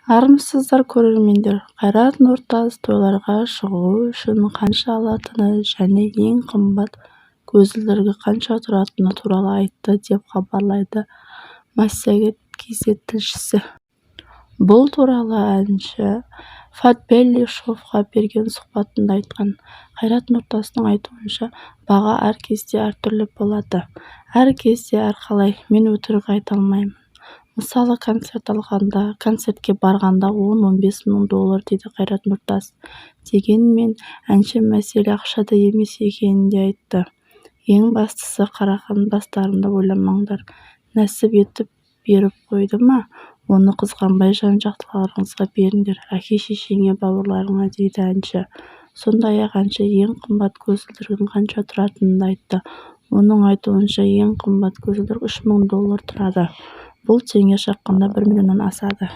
Армысыздар көрермендер, Қайрат Нұртас тойларға шығу үшін қанша алатыны және ең қымбат көзілдірігі қанша тұратыны туралы айтты деп хабарлайды Массагет kz тілшісі. Бұл туралы әнші Фатбелли шоуға берген сұхбатында айтқан. Қайрат Нұртастың айтуынша, баға әр кезде әртүрлі болады. Әр кезде әрқалай, мен өтірік айта алмаймын. Мысалы, концертке барғанда 10-15 мың доллар дейді Қайрат Нұртас. Дегенмен, әнші мәселе ақшада емес екенін де айтты. Ең бастысы, қараған бастарында ойламаңдар. Нәсіп етіп беріп қойды ма, оны қызғанбай жан-жақтыларыңызға беріңдер, әке-шешеңе, бауырларыңа, дейді әнші. Сондай-ақ әнші ең қымбат көзілдірігінің қанша тұратынын айтты. Оның айтуынша, ең қымбат көзілдірік $3000 тұрады. Бұл теңге шаққанда 1 миллионнан асады.